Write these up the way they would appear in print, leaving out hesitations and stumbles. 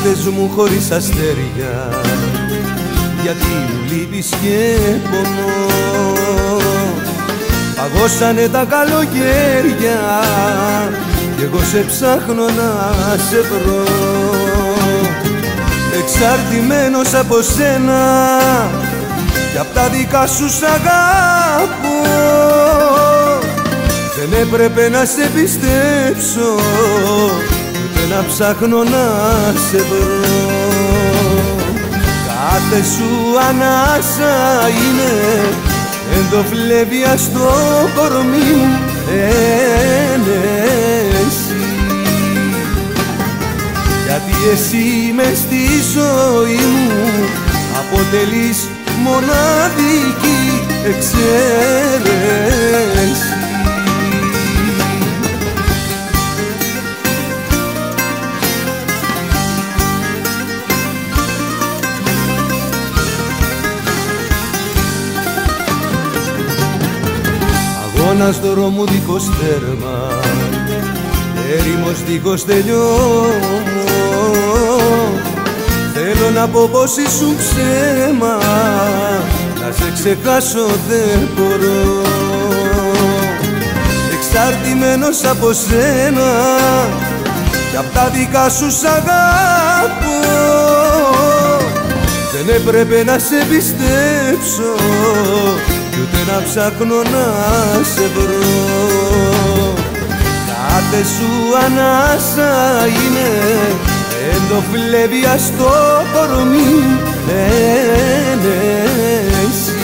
νύχτες μου χωρίς αστέρια, γιατί μου λείπεις και πονώ. Παγώσανε τα καλοκαίρια κι εγώ σε ψάχνω να σε βρω. Εξαρτημένος από σένα κι απ' τα δικά σου σ' αγάπω. Δεν έπρεπε να σε πιστέψω, ούτε να ψάχνω να σε βρω. Κάθε σου ανάσα είναι εντοφλέβεια στο κορμί μου, εσύ. Γιατί εσύ μες στη ζωή μου αποτελείς μοναδική εξαίρεση. Αγώνας δρόμου δίχως τέρμα, έρημος δίχως τελειώμο. Θέλω να πω πως ήσουν ψέμα, να σε ξεχάσω δεν μπορώ. Εξαρτημένος από σένα κι απ' τα δικά σου σ' αγάπω. Δεν έπρεπε να σε πιστέψω κι ούτε να ψάχνω να σε βρω. Κάθε σου ανάσα είναι εντοφλέβεια στο κορμί, εσύ.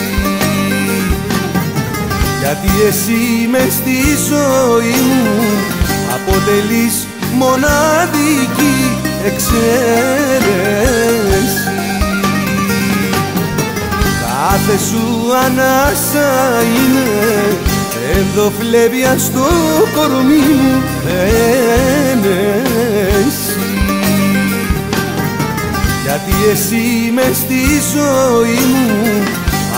Γιατί εσύ μες στη ζωή μου αποτελείς μοναδική εξαίρεση. Κάθε σου ανάσα είναι ενδοφλέβεια στο κορμί μου, εσύ. Γιατί εσύ μες στη ζωή μου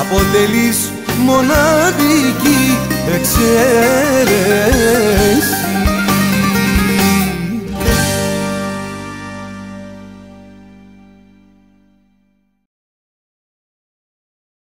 αποτελείς μοναδική εξαίρεση.